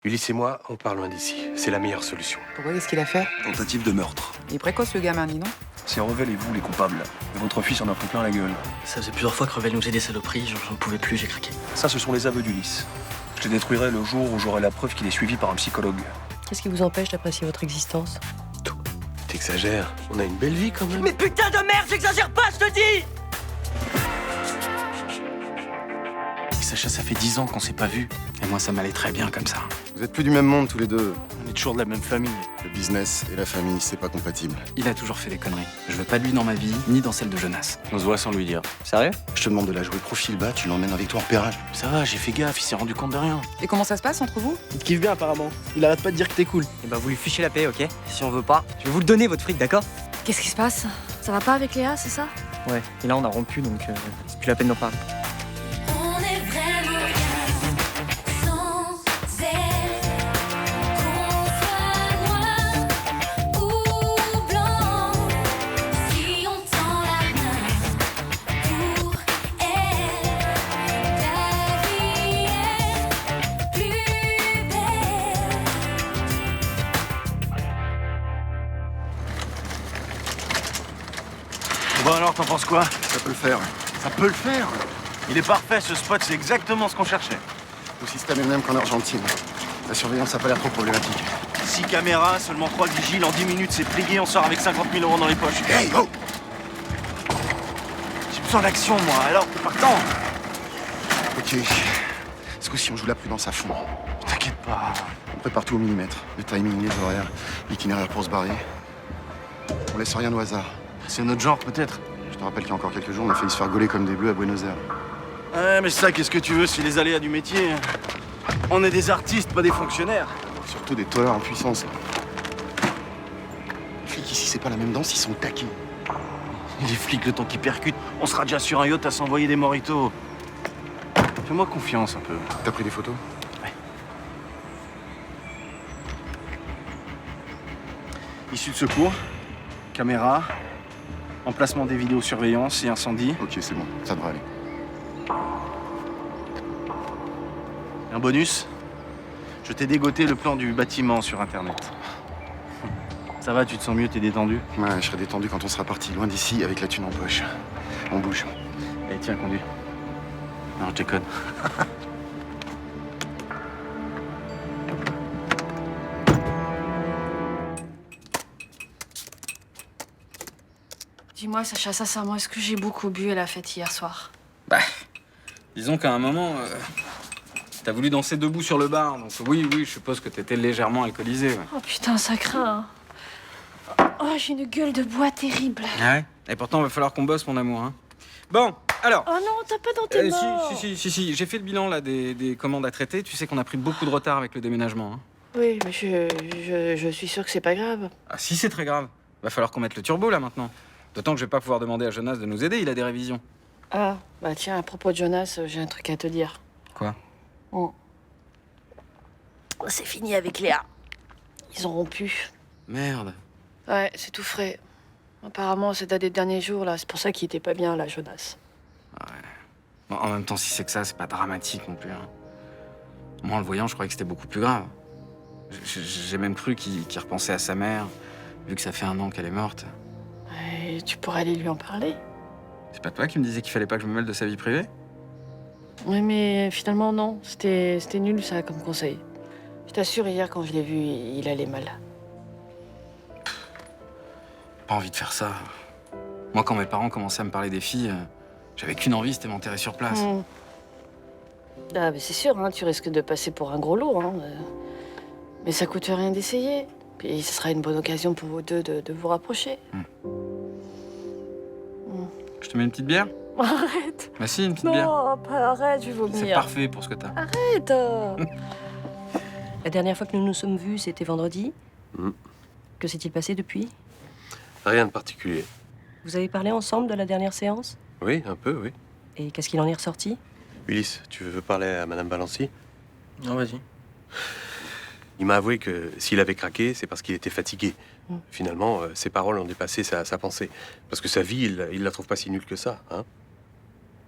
Ulysse et moi, on part loin d'ici. C'est la meilleure solution. Pourquoi? Qu'est-ce qu'il a fait? Tentative de meurtre. Il est précoce, le gamin, dis non? C'est Revel et vous les coupables. Et votre fils en a pris plein la gueule. Ça faisait plusieurs fois que Revel nous faisait des saloperies, j'en pouvais plus, j'ai craqué. Ça, ce sont les aveux d'Ulysse. Je les détruirai le jour où j'aurai la preuve qu'il est suivi par un psychologue. Qu'est-ce qui vous empêche d'apprécier votre existence? Tout. T'exagères. On a une belle vie quand même. Mais putain de merde, j'exagère pas, je te dis! Sacha, ça fait 10 ans qu'on s'est pas vus. Et moi, ça m'allait très bien comme ça. Vous êtes plus du même monde tous les deux. On est toujours de la même famille. Le business et la famille, c'est pas compatible. Il a toujours fait des conneries. Je veux pas de lui dans ma vie, ni dans celle de Jonas. On se voit sans lui dire. Sérieux? Je te demande de la jouer profil bas, tu l'emmènes avec toi en repérage. Ça va, j'ai fait gaffe, il s'est rendu compte de rien. Et comment ça se passe entre vous? Il te kiffe bien apparemment. Il arrête pas de dire que t'es cool. Et bah vous lui fichez la paix, ok? Si on veut pas, je vais vous le donner votre fric, d'accord? Qu'est-ce qui se passe? Ça va pas avec Léa, c'est ça? Ouais, et là on a rompu donc c'est plus la peine d'en parler. On est vraiment bien sans elle. Qu'on soit noir ou blanc, si on tend la main pour elle, la vie est plus belle. Bon alors, t'en penses quoi? Ça peut le faire. Ça peut le faire. Il est parfait, ce spot, c'est exactement ce qu'on cherchait. Le système est le même qu'en Argentine. La surveillance a pas l'air trop problématique. 6 caméras, seulement 3 vigiles, en 10 minutes c'est plié, on sort avec 50 000 € dans les poches. Hey, oh! J'ai besoin d'action, moi, alors t'es partant. Ok. Ce coup-ci, on joue la prudence à fond. T'inquiète pas. On prépare tout au millimètre. Le timing, les horaires, l'itinéraire pour se barrer. On laisse rien au hasard. C'est notre genre, peut-être. Je te rappelle qu'il y a encore quelques jours, on a failli se faire gauler comme des bleus à Buenos Aires. Ouais, mais ça, qu'est-ce que tu veux, c'est les aléas du métier. On est des artistes, pas des fonctionnaires. Surtout des tolards en puissance. Les flics ici, c'est pas la même danse, ils sont taqués. Les flics, le temps qu'ils percutent, on sera déjà sur un yacht à s'envoyer des moritos. Fais-moi confiance un peu. T'as pris des photos? Issue de secours, caméra, emplacement des vidéosurveillance et incendie. Ok, c'est bon, ça devrait aller. Un bonus, je t'ai dégoté le plan du bâtiment sur Internet. Ça va, tu te sens mieux, t'es détendu? Ouais, je serai détendu quand on sera parti, loin d'ici, avec la thune en poche. On bouge. Allez, tiens, conduis. Non, je déconne. Dis-moi, Sacha, sincèrement, est-ce que j'ai beaucoup bu à la fête hier soir? Disons qu'à un moment, t'as voulu danser debout sur le bar, donc oui, je suppose que t'étais légèrement alcoolisé. Ouais. Oh putain, ça craint. Oh, j'ai une gueule de bois terrible. Ah ouais? Et pourtant, il va falloir qu'on bosse, mon amour. Hein. Bon, alors. Oh non, t'as pas dans tes morts. Si, j'ai fait le bilan là des commandes à traiter. Tu sais qu'on a pris beaucoup de retard avec le déménagement. Hein. Oui, mais je suis sûre que c'est pas grave. Ah si, c'est très grave. Va falloir qu'on mette le turbo là maintenant. D'autant que je vais pas pouvoir demander à Jonas de nous aider, il a des révisions. Ah, bah tiens, à propos de Jonas, j'ai un truc à te dire. Quoi? Oh. C'est fini avec Léa. Ils ont rompu. Merde. Ouais, c'est tout frais. Apparemment, c'est date des derniers jours, là. C'est pour ça qu'il était pas bien, là, Jonas. Bon, en même temps, si c'est que ça, c'est pas dramatique non plus. Hein. Moi, en le voyant, je croyais que c'était beaucoup plus grave. J'ai même cru qu'il repensait à sa mère, vu que ça fait 1 an qu'elle est morte. Et tu pourrais aller lui en parler. C'est pas toi qui me disais qu'il fallait pas que je me mêle de sa vie privée? Oui, mais finalement, non. C'était nul, ça, comme conseil. Je t'assure, hier, quand je l'ai vu, il allait mal. Pas envie de faire ça. Moi, quand mes parents commençaient à me parler des filles, j'avais qu'une envie, c'était m'enterrer sur place. Ah, mais c'est sûr, hein, tu risques de passer pour un gros lot. Hein. Mais ça coûte rien d'essayer. Puis ce sera une bonne occasion pour vous deux de vous rapprocher. Je te mets une petite bière? Arrête! Bah si, une petite bière. Non, pas arrête, je vais vomir. C'est parfait pour ce que t'as. Arrête! La dernière fois que nous nous sommes vus, c'était vendredi. Que s'est-il passé depuis? Rien de particulier. Vous avez parlé ensemble de la dernière séance? Oui, un peu, oui. Et qu'est-ce qu'il en est ressorti? Ulysse, tu veux parler à Madame Balancy? Non, vas-y. Il m'a avoué que s'il avait craqué, c'est parce qu'il était fatigué. Finalement, ses paroles ont dépassé sa pensée. Parce que sa vie, il la trouve pas si nulle que ça, hein.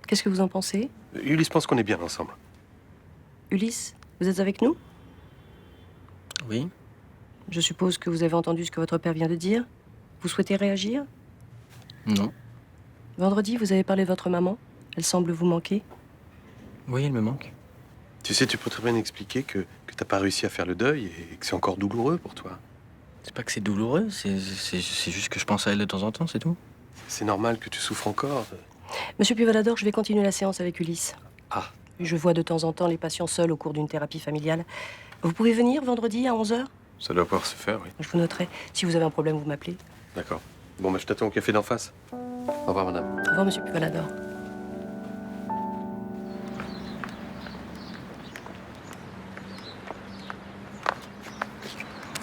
Qu'est-ce que vous en pensez? Ulysse pense qu'on est bien ensemble. Ulysse, vous êtes avec nous? Oui. Je suppose que vous avez entendu ce que votre père vient de dire. Vous souhaitez réagir? Non. Vendredi, vous avez parlé de votre maman. Elle semble vous manquer. Oui, elle me manque. Tu sais, tu peux très bien expliquer que t'as pas réussi à faire le deuil et que c'est encore douloureux pour toi. C'est pas que c'est douloureux, c'est juste que je pense à elle de temps en temps, c'est tout. C'est normal que tu souffres encore. Monsieur Puvalador, je vais continuer la séance avec Ulysse. Ah. Je vois de temps en temps les patients seuls au cours d'une thérapie familiale. Vous pouvez venir vendredi à 11h? Ça doit pouvoir se faire, oui. Je vous noterai. Si vous avez un problème, vous m'appelez. D'accord. Bon, bah, je t'attends au café d'en face. Au revoir, madame. Au revoir, monsieur Puvalador.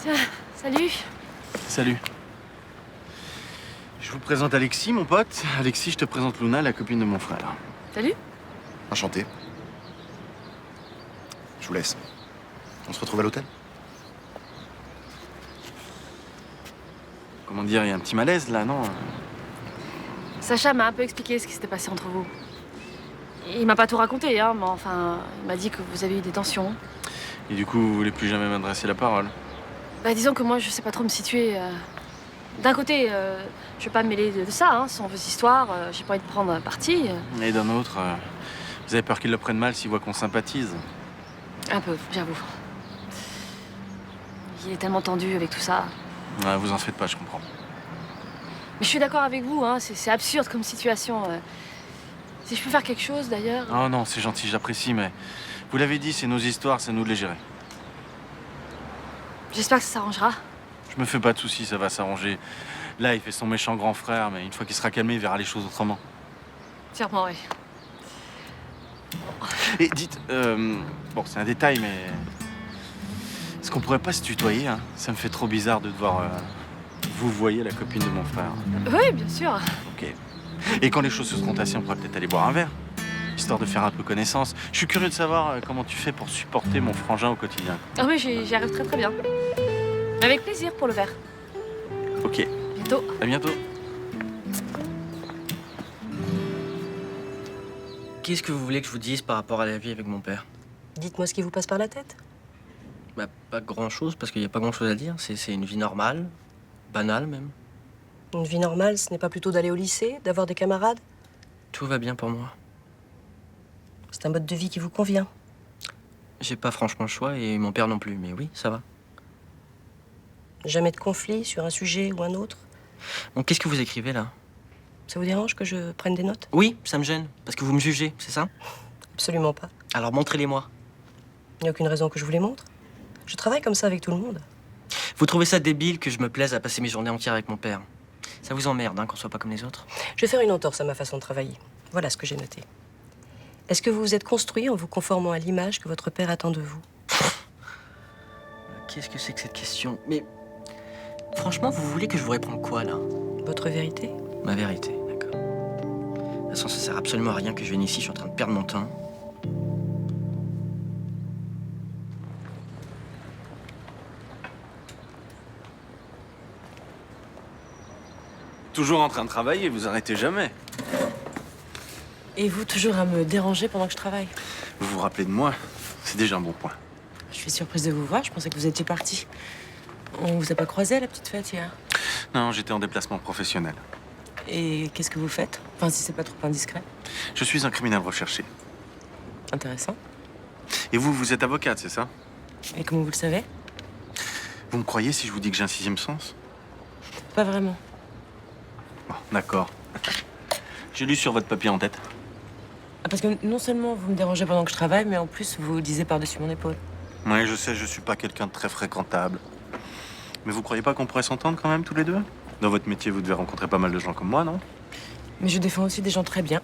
Tiens, salut. Salut. Je vous présente Alexis, mon pote. Alexis, je te présente Luna, la copine de mon frère. Salut. Enchanté. Je vous laisse. On se retrouve à l'hôtel? Comment dire, il y a un petit malaise là, non? Sacha m'a un peu expliqué ce qui s'était passé entre vous. Il m'a pas tout raconté, hein, mais enfin, il m'a dit que vous avez eu des tensions. Et du coup, vous voulez plus jamais m'adresser la parole? Bah, disons que moi, je sais pas trop me situer. D'un côté, je vais pas me mêler de ça, hein, ce sont vos histoires, j'ai pas envie de prendre parti. Et d'un autre, vous avez peur qu'ils le prennent mal s'ils voient qu'on sympathise? Un peu, j'avoue. Il est tellement tendu avec tout ça. Ouais, vous en faites pas, je comprends. Mais je suis d'accord avec vous, hein, c'est absurde comme situation. Si je peux faire quelque chose, d'ailleurs... Oh non, c'est gentil, j'apprécie, mais vous l'avez dit, c'est nos histoires, c'est à nous de les gérer. J'espère que ça s'arrangera. Je me fais pas de soucis, ça va s'arranger. Là, il fait son méchant grand frère, mais une fois qu'il sera calmé, il verra les choses autrement. Sûrement, oui. Et dites, bon, c'est un détail, mais est-ce qu'on pourrait pas se tutoyer, hein? Ça me fait trop bizarre de devoir vous voyez la copine de mon frère. Oui, bien sûr. Ok. Et quand les choses se seront tassées, on pourrait peut-être aller boire un verre, histoire de faire un peu connaissance. Je suis curieux de savoir comment tu fais pour supporter mon frangin au quotidien. Ah oui, j'y arrive très très bien. Avec plaisir pour le verre. Ok. Bientôt. À bientôt. Qu'est-ce que vous voulez que je vous dise par rapport à la vie avec mon père? Dites-moi ce qui vous passe par la tête. Bah, pas grand-chose, parce qu'il n'y a pas grand-chose à dire. C'est une vie normale, banale même. Une vie normale, ce n'est pas plutôt d'aller au lycée, d'avoir des camarades? Tout va bien pour moi. C'est un mode de vie qui vous convient. J'ai pas franchement le choix, et mon père non plus, mais oui, ça va. Jamais de conflit sur un sujet ou un autre? Bon, qu'est-ce que vous écrivez là? Ça vous dérange que je prenne des notes? Oui, ça me gêne, parce que vous me jugez, c'est ça? Absolument pas. Alors montrez-les-moi. Il n'y a aucune raison que je vous les montre. Je travaille comme ça avec tout le monde. Vous trouvez ça débile que je me plaise à passer mes journées entières avec mon père? Ça vous emmerde, hein, qu'on soit pas comme les autres? Je vais faire une entorse à ma façon de travailler. Voilà ce que j'ai noté. Est-ce que vous vous êtes construit en vous conformant à l'image que votre père attend de vous? Qu'est-ce que c'est que cette question? Mais franchement, vous voulez que je vous réponde quoi, là? Votre vérité? Ma vérité, d'accord. De toute façon, ça sert absolument à rien que je vienne ici, je suis en train de perdre mon temps. Toujours en train de travailler, vous arrêtez jamais. Et vous, toujours à me déranger pendant que je travaille? Vous vous rappelez de moi? C'est déjà un bon point. Je suis surprise de vous voir, je pensais que vous étiez parti. On vous a pas croisé à la petite fête hier? Non, j'étais en déplacement professionnel. Et qu'est-ce que vous faites? Enfin, si c'est pas trop indiscret. Je suis un criminel recherché. Intéressant. Et vous, vous êtes avocate, c'est ça? Et comment vous le savez? Vous me croyez si je vous dis que j'ai un sixième sens? Pas vraiment. Bon, d'accord. J'ai lu sur votre papier en tête. Ah, parce que non seulement vous me dérangez pendant que je travaille, mais en plus vous lisez par-dessus mon épaule. Oui, je sais, je suis pas quelqu'un de très fréquentable. Mais vous croyez pas qu'on pourrait s'entendre quand même tous les deux? Dans votre métier, vous devez rencontrer pas mal de gens comme moi, non? Mais je défends aussi des gens très bien.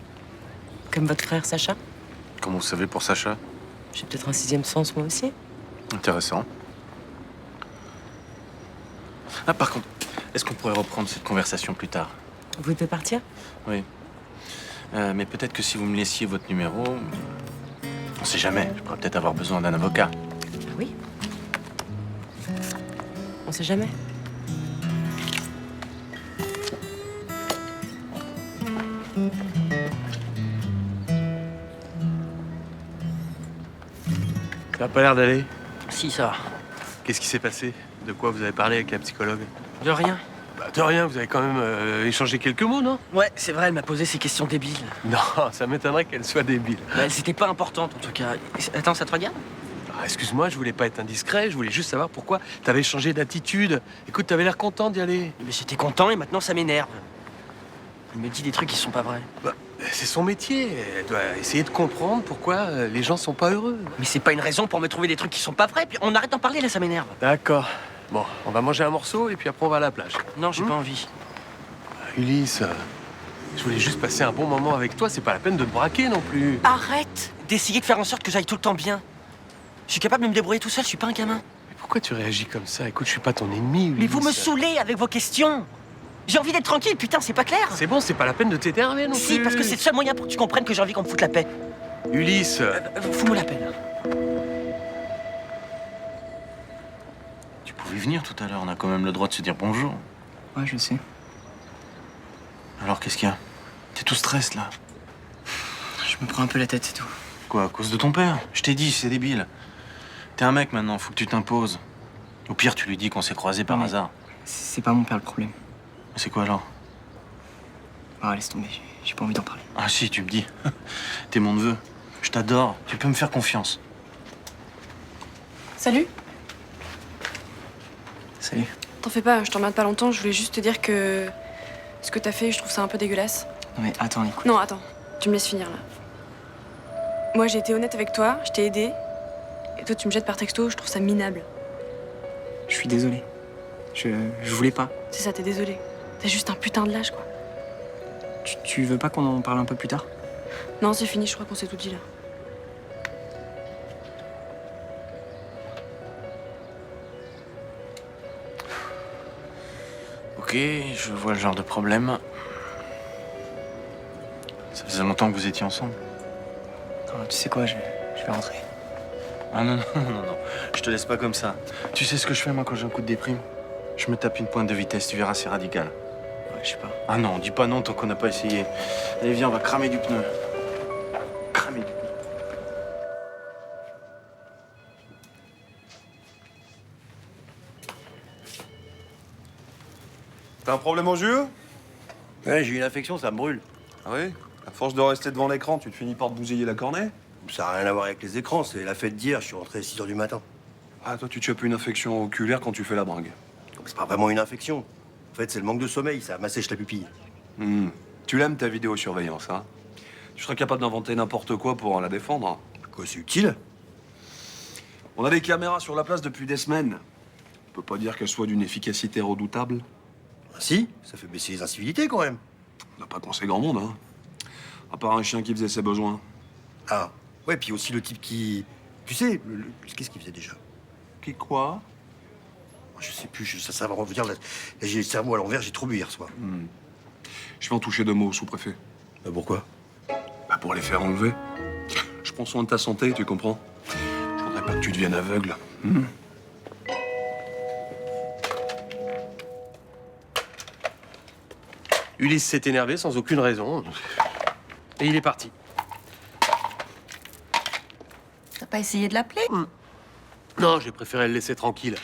Comme votre frère Sacha. Comment vous savez pour Sacha? J'ai peut-être un sixième sens moi aussi. Intéressant. Ah, par contre, est-ce qu'on pourrait reprendre cette conversation plus tard? Vous pouvez partir? Oui. Mais peut-être que si vous me laissiez votre numéro, on sait jamais, je pourrais peut-être avoir besoin d'un avocat. Ah oui. On sait jamais. Ça a pas l'air d'aller. Si, ça va. Qu'est-ce qui s'est passé? De quoi vous avez parlé avec la psychologue? De rien. Bah, de rien, vous avez quand même échangé quelques mots, non? Ouais, c'est vrai, elle m'a posé ces questions débiles. Non, ça m'étonnerait qu'elle soit débile. Bah, elles étaient pas importantes en tout cas. Attends, ça te regarde? Ah, excuse-moi, je voulais pas être indiscret, je voulais juste savoir pourquoi t'avais changé d'attitude. Écoute, t'avais l'air content d'y aller. Mais j'étais content et maintenant ça m'énerve. Il me dit des trucs qui sont pas vrais. Bah, c'est son métier. Elle doit essayer de comprendre pourquoi les gens sont pas heureux. Mais c'est pas une raison pour me trouver des trucs qui sont pas vrais. Puis on arrête d'en parler là, ça m'énerve. D'accord. Bon, on va manger un morceau et puis après on va à la plage. Non, j'ai pas envie. Ulysse, je voulais juste passer un bon moment avec toi. C'est pas la peine de te braquer non plus. Arrête d'essayer de faire en sorte que j'aille tout le temps bien. Je suis capable de me débrouiller tout seul, je suis pas un gamin. Mais pourquoi tu réagis comme ça? Écoute, je suis pas ton ennemi, Ulysse. Mais vous me saoulez avec vos questions. J'ai envie d'être tranquille, putain, c'est pas clair. C'est bon, c'est pas la peine de t'énerver non plus. Si, parce que c'est le seul moyen pour que tu comprennes que j'ai envie qu'on me foute la paix. Ulysse. Fous-moi la paix, là. Tu pouvais venir tout à l'heure, on a quand même le droit de se dire bonjour. Ouais, je sais. Alors qu'est-ce qu'il y a? T'es tout stress là. Je me prends un peu la tête, c'est tout. Quoi, à cause de ton père? Je t'ai dit, c'est débile. T'es un mec maintenant, faut que tu t'imposes. Au pire, tu lui dis qu'on s'est croisés par hasard. C'est pas mon père le problème. C'est quoi alors? Ah, laisse tomber, j'ai pas envie d'en parler. Ah si, tu me dis. T'es mon neveu. Je t'adore, tu peux me faire confiance. Salut. Salut. T'en fais pas, je t'emmerde pas longtemps, je voulais juste te dire que ce que t'as fait, je trouve ça un peu dégueulasse. Non mais attends, écoute. Non, attends, tu me laisses finir là. Moi, j'ai été honnête avec toi, je t'ai aidé. Et toi, tu me jettes par texto, je trouve ça minable. Je suis désolé. Je voulais pas. C'est ça, t'es désolé. T'as juste un putain de lâche, quoi. Tu veux pas qu'on en parle un peu plus tard? Non, c'est fini, je crois qu'on s'est tout dit là. Ok, je vois le genre de problème. Ça faisait longtemps que vous étiez ensemble. Non, tu sais quoi, je vais rentrer. Ah non, non. Je te laisse pas comme ça. Tu sais ce que je fais, moi, quand j'ai un coup de déprime? Je me tape une pointe de vitesse, tu verras, c'est radical. Ouais, je sais pas. Ah non, dis pas non tant qu'on n'a pas essayé. Allez, viens, on va cramer du pneu. Cramer du pneu. T'as un problème aux yeux? Ouais, j'ai une infection, ça me brûle. Ah oui? À force de rester devant l'écran, tu te finis par te bousiller la cornée? Ça n'a rien à voir avec les écrans, c'est la fête d'hier, je suis rentré à 6 h du matin. Ah, toi, tu chopes une infection oculaire quand tu fais la bringue. C'est pas vraiment une infection. En fait, c'est le manque de sommeil, ça m'assèche la pupille. Tu l'aimes ta vidéosurveillance, hein? Tu serais capable d'inventer n'importe quoi pour la défendre. Hein. Quoi, c'est utile? On a des caméras sur la place depuis des semaines. On peut pas dire qu'elles soient d'une efficacité redoutable. Ah si, ça fait baisser les incivilités quand même. On n'a pas coincé grand monde, hein. À part un chien qui faisait ses besoins. Ah, ouais, puis aussi le type qui... Tu sais, qu'est-ce qu'il faisait déjà? Qui quoi? Je sais plus, ça va revenir. Là, j'ai le cerveau à l'envers, j'ai trop bu hier soir. Je vais en toucher 2 mots au sous-préfet. Pourquoi? Bah pour les faire enlever. Je prends soin de ta santé, tu comprends? Je voudrais pas que tu deviennes aveugle. Ulysse s'est énervé sans aucune raison. Et il est parti. T'as pas essayé de l'appeler? Non, j'ai préféré le laisser tranquille.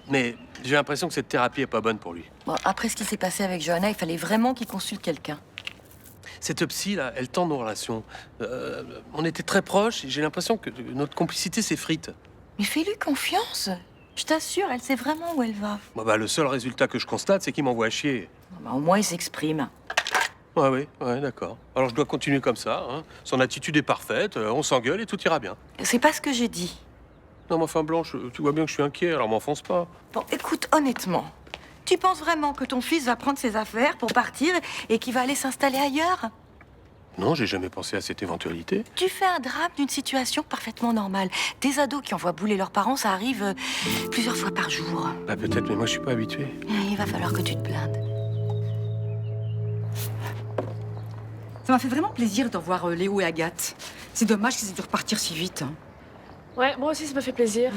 Mais j'ai l'impression que cette thérapie est pas bonne pour lui. Bon, après ce qui s'est passé avec Johanna, il fallait vraiment qu'il consulte quelqu'un. Cette psy, là, elle tend nos relations. On était très proches et j'ai l'impression que notre complicité s'effrite. Mais fais-lui confiance. Je t'assure, elle sait vraiment où elle va. Bon, bah, le seul résultat que je constate, c'est qu'il m'envoie chier. Bah, au moins, il s'exprime. Ouais, d'accord. Alors je dois continuer comme ça. Hein. Son attitude est parfaite, on s'engueule et tout ira bien. C'est pas ce que j'ai dit. Non, mais enfin, Blanche, tu vois bien que je suis inquiet, alors m'enfonce pas. Bon, écoute, honnêtement, tu penses vraiment que ton fils va prendre ses affaires pour partir et qu'il va aller s'installer ailleurs? Non, j'ai jamais pensé à cette éventualité. Tu fais un drame d'une situation parfaitement normale. Des ados qui envoient bouler leurs parents, ça arrive plusieurs fois par jour. Bah peut-être, mais moi je suis pas habitué. Il va falloir que tu te blindes. Ça m'a fait vraiment plaisir de revoir Léo et Agathe. C'est dommage qu'ils aient dû repartir si vite. Hein. Ouais, moi aussi, ça m'a fait plaisir.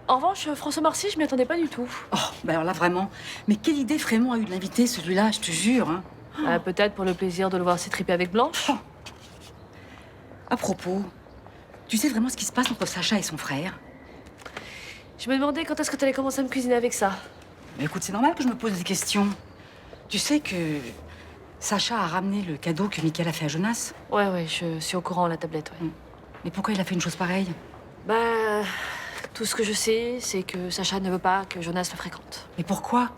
En revanche, François Marcy, je m'y attendais pas du tout. Oh, bah alors là, vraiment. Mais quelle idée Frémont a eu de l'inviter, celui-là, je te jure. Hein. Peut-être pour le plaisir de le voir s'étriper avec Blanche. Oh. À propos, tu sais vraiment ce qui se passe entre Sacha et son frère? Je me demandais quand est-ce que t'allais commencer à me cuisiner avec ça. Mais écoute, c'est normal que je me pose des questions. Tu sais que Sacha a ramené le cadeau que Mickaël a fait à Jonas? Ouais, je suis au courant, la tablette, ouais. Mais pourquoi il a fait une chose pareille? Bah, tout ce que je sais, c'est que Sacha ne veut pas que Jonas le fréquente. Mais pourquoi?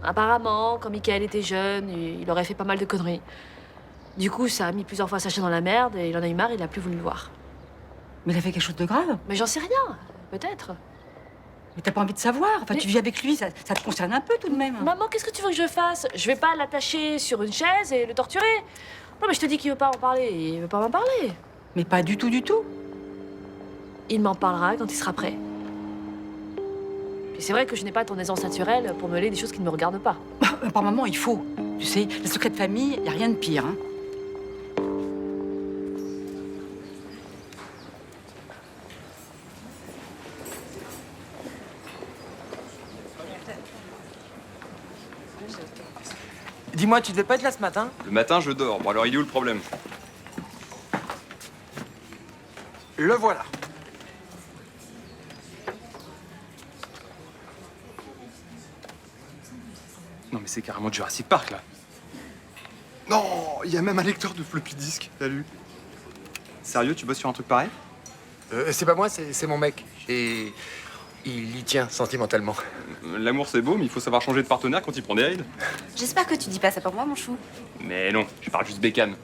Apparemment, quand Mickaël était jeune, il aurait fait pas mal de conneries. Du coup, ça a mis plusieurs fois Sacha dans la merde et il en a eu marre, il a plus voulu le voir. Mais il a fait quelque chose de grave? Mais j'en sais rien, peut-être. Mais t'as pas envie de savoir? Enfin, tu vis avec lui, ça te concerne un peu tout de même. Maman, qu'est-ce que tu veux que je fasse? Je vais pas l'attacher sur une chaise et le torturer. Non, mais je te dis qu'il veut pas en parler, il veut pas m'en parler. Mais pas du tout, du tout. Il m'en parlera quand il sera prêt. Puis c'est vrai que je n'ai pas ton aisance naturelle pour mêler des choses qui ne me regardent pas. Par moment, il faut. Tu sais, les secrets de famille, y a rien de pire, hein. Dis-moi, tu devais pas être là ce matin? Le matin, je dors. Bon, alors il est où le problème? Le voilà. Non, mais c'est carrément Jurassic Park, là. Non, il y a même un lecteur de floppy disk. T'as lu? Sérieux, tu bosses sur un truc pareil? C'est pas moi, c'est mon mec. Et il y tient sentimentalement. L'amour, c'est beau, mais il faut savoir changer de partenaire quand il prend des rides. J'espère que tu dis pas ça pour moi, mon chou. Mais non, je parle juste bécane.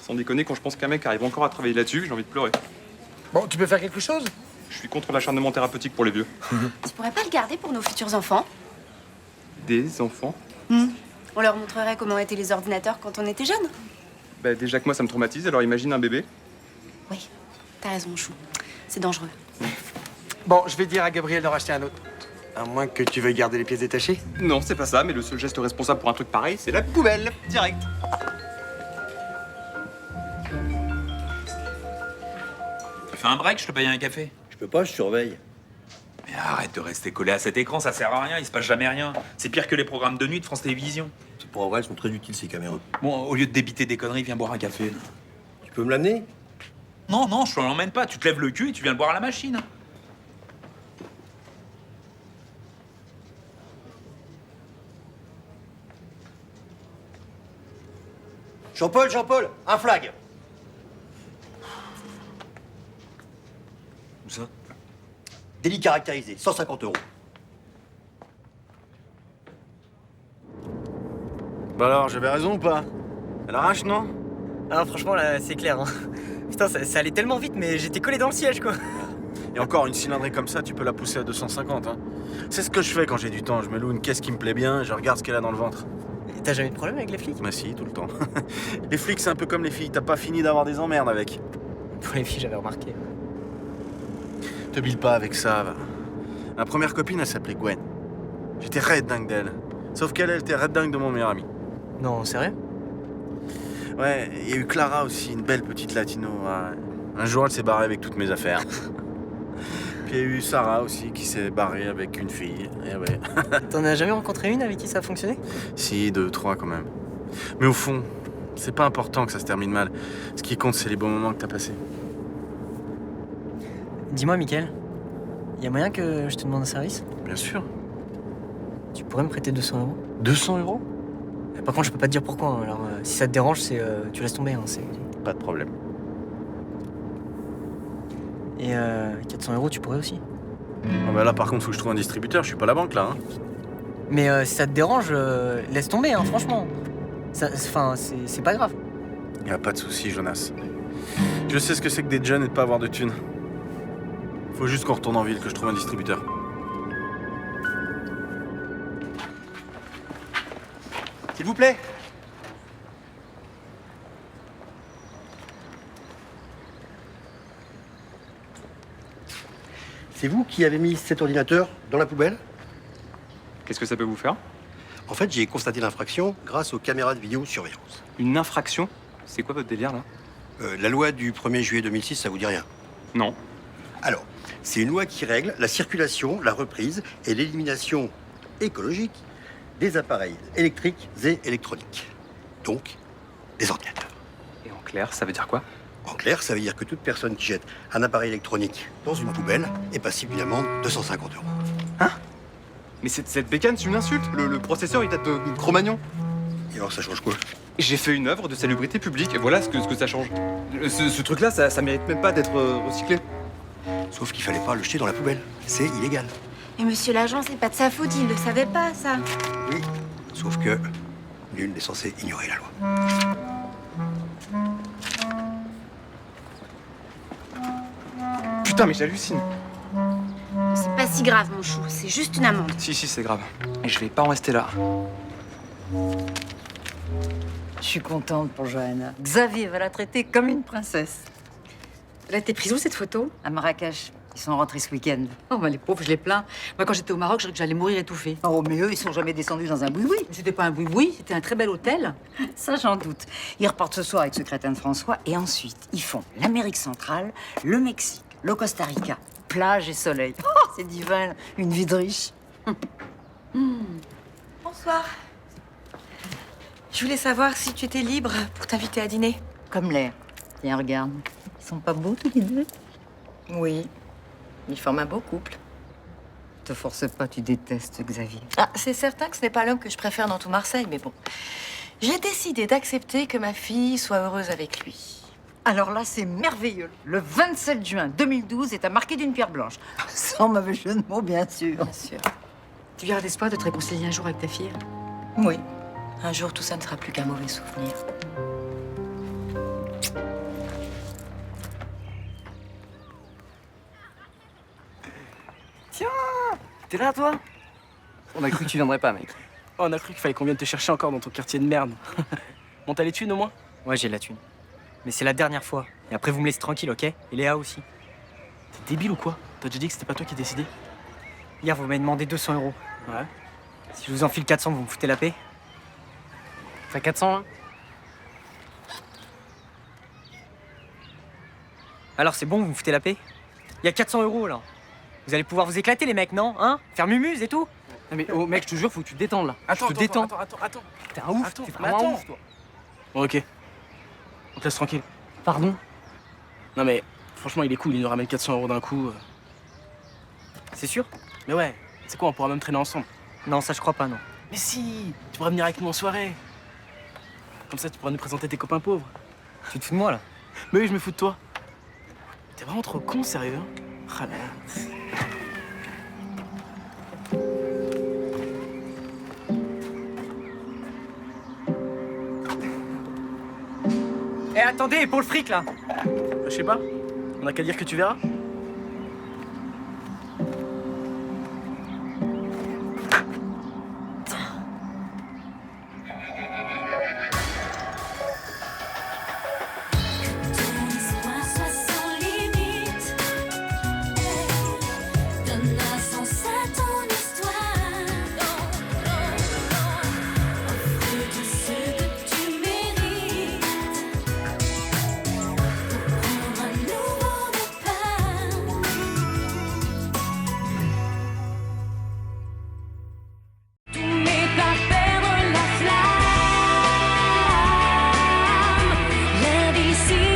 Sans déconner, quand je pense qu'un mec arrive encore à travailler là-dessus, j'ai envie de pleurer. Bon, tu peux faire quelque chose? Je suis contre l'acharnement thérapeutique pour les vieux. Tu pourrais pas le garder pour nos futurs enfants? Des enfants? On leur montrerait comment étaient les ordinateurs quand on était jeune. Bah déjà que moi, ça me traumatise, alors imagine un bébé. Oui, t'as raison, mon chou. C'est dangereux. Bon, je vais dire à Gabriel de racheter un autre. À moins que tu veuilles garder les pièces détachées. Non, c'est pas ça, mais le seul geste responsable pour un truc pareil, c'est la poubelle, direct. Fais un break, je te paye un café. Je peux pas, je surveille. Mais arrête de rester collé à cet écran, ça sert à rien, il se passe jamais rien. C'est pire que les programmes de nuit de France Télévisions. C'est pour vrai, elles sont très utiles ces caméras. Bon, au lieu de débiter des conneries, viens boire un café. Tu peux me l'amener? Non, je te l'emmène pas, tu te lèves le cul et tu viens le boire à la machine. Jean-Paul, un flag. Où ça? Délit caractérisé, 150 €. Bah alors, j'avais raison ou pas? Elle arrache, non? Ah, franchement, là, c'est clair. Hein. Putain, ça allait tellement vite, mais j'étais collé dans le siège, quoi. Et encore, une cylindrée comme ça, tu peux la pousser à 250. Hein. C'est ce que je fais quand j'ai du temps. Je me loue une caisse qui me plaît bien et je regarde ce qu'elle a dans le ventre. Et t'as jamais eu de problème avec les flics? Bah si, tout le temps. Les flics, c'est un peu comme les filles. T'as pas fini d'avoir des emmerdes avec. Pour les filles, j'avais remarqué. Te bile pas avec ça, va. Ma première copine, elle s'appelait Gwen. J'étais red dingue d'elle. Sauf qu'elle, elle était red dingue de mon meilleur ami. Non, sérieux? Ouais, il y a eu Clara aussi, une belle petite latino. Ouais. Un jour, elle s'est barrée avec toutes mes affaires. Puis il y a eu Sarah aussi qui s'est barrée avec une fille. Et ouais. T'en as jamais rencontré une avec qui ça a fonctionné? Si, 2, 3 quand même. Mais au fond, c'est pas important que ça se termine mal. Ce qui compte, c'est les bons moments que t'as passés. Dis-moi, Mickaël, y a moyen que je te demande un service? Bien sûr. Tu pourrais me prêter 200 €? 200 €? Par contre, je peux pas te dire pourquoi. Hein. Alors, si ça te dérange, tu laisses tomber. Hein. Pas de problème. Et 400 €, tu pourrais aussi. Ah bah là, par contre, faut que je trouve un distributeur. Je suis pas la banque, là. Hein. Mais si ça te dérange, laisse tomber, hein, franchement. Enfin, c'est pas grave. Y a pas de souci, Jonas. Je sais ce que c'est que d'être jeune et de pas avoir de thunes. Faut juste qu'on retourne en ville, que je trouve un distributeur. S'il vous plaît. C'est vous qui avez mis cet ordinateur dans la poubelle? Qu'est-ce que ça peut vous faire? En fait, j'ai constaté l'infraction grâce aux caméras de vidéosurveillance. Une infraction? C'est quoi votre délire, là? La loi du 1er juillet 2006, ça vous dit rien? Non. Alors, c'est une loi qui règle la circulation, la reprise et l'élimination écologique des appareils électriques et électroniques. Donc, des ordinateurs. Et en clair, ça veut dire quoi? En clair, ça veut dire que toute personne qui jette un appareil électronique dans une poubelle est passible d'une amende de 150 €. Mais cette bécane, tu m'insultes. Le processeur, il date de Cro-Magnon. Et alors, ça change quoi? J'ai fait une œuvre de salubrité publique, et voilà ce que ça change. Ce truc-là, ça mérite même pas d'être recyclé. Sauf qu'il fallait pas le jeter dans la poubelle. C'est illégal. Et monsieur l'agent, c'est pas de sa faute, il le savait pas, ça. Oui. Sauf que nul n'est censé ignorer la loi. Putain, mais j'hallucine. C'est pas si grave, mon chou, c'est juste une amende. Si, c'est grave. Et je vais pas en rester là. Je suis contente pour Johanna. Xavier va la traiter comme une princesse. Elle a été prise où, cette photo? À Marrakech. Ils sont rentrés ce week-end. Oh, bah, les pauvres, je les plains. Moi, quand j'étais au Maroc, je croyais que j'allais mourir étouffée. Oh, mais eux, ils sont jamais descendus dans un boui-boui. C'était pas un boui-boui, c'était un très bel hôtel. Ça, j'en doute. Ils repartent ce soir avec ce crétin de François et ensuite, ils font l'Amérique centrale, le Mexique, le Costa Rica, plage et soleil. Oh, c'est divin, une vie de riche. Bonsoir. Je voulais savoir si tu étais libre pour t'inviter à dîner. Comme l'air. Tiens, regarde. Ils sont pas beaux, tous les deux? Oui. Ils forment un beau couple. Te force pas, tu détestes Xavier. Ah, c'est certain que ce n'est pas l'homme que je préfère dans tout Marseille, mais bon. J'ai décidé d'accepter que ma fille soit heureuse avec lui. Alors là, c'est merveilleux. Le 27 juin 2012 est à marquer d'une pierre blanche. Sans mauvais jeu de mots, bien sûr. Bien sûr. Tu gardes espoir de te réconcilier un jour avec ta fille? Oui. Un jour, tout ça ne sera plus qu'un mauvais souvenir. Tiens, t'es là, toi? On a cru que tu viendrais pas, mec. Oh, on a cru qu'il fallait qu'on vienne te chercher encore dans ton quartier de merde. Bon, t'as les thunes au moins? Ouais, j'ai de la thune. Mais c'est la dernière fois. Et après, vous me laissez tranquille, ok? Et Léa aussi. T'es débile ou quoi? T'as déjà dit que c'était pas toi qui décidais? Hier, vous m'avez demandé 200 €. Ouais. Si je vous enfile 400, vous me foutez la paix? Enfin, 400, hein? Alors, c'est bon, vous me foutez la paix? Il y a 400 €, là. Vous allez pouvoir vous éclater, les mecs, non? Hein? Faire mumuse et tout? Non mais oh mec, je te jure, faut que tu te détendes là. Attends, je te détends. attends. T'es un ouf, Attends, t'es mais vraiment un attends. ouf, toi. Bon, ok. On te laisse tranquille. Pardon? Non mais, franchement, il est cool, il nous ramène 400 € d'un coup. C'est sûr? Mais ouais, c'est quoi, on pourra même traîner ensemble. Non, ça je crois pas, non. Mais si, tu pourras venir avec nous en soirée. Comme ça, tu pourras nous présenter tes copains pauvres. Tu te fous de moi, là? Mais oui, je me fous de toi. T'es vraiment trop con, sérieux, hein? Ah là là. Eh, attendez, pour le fric, là! Je sais pas, on a qu'à dire que tu verras.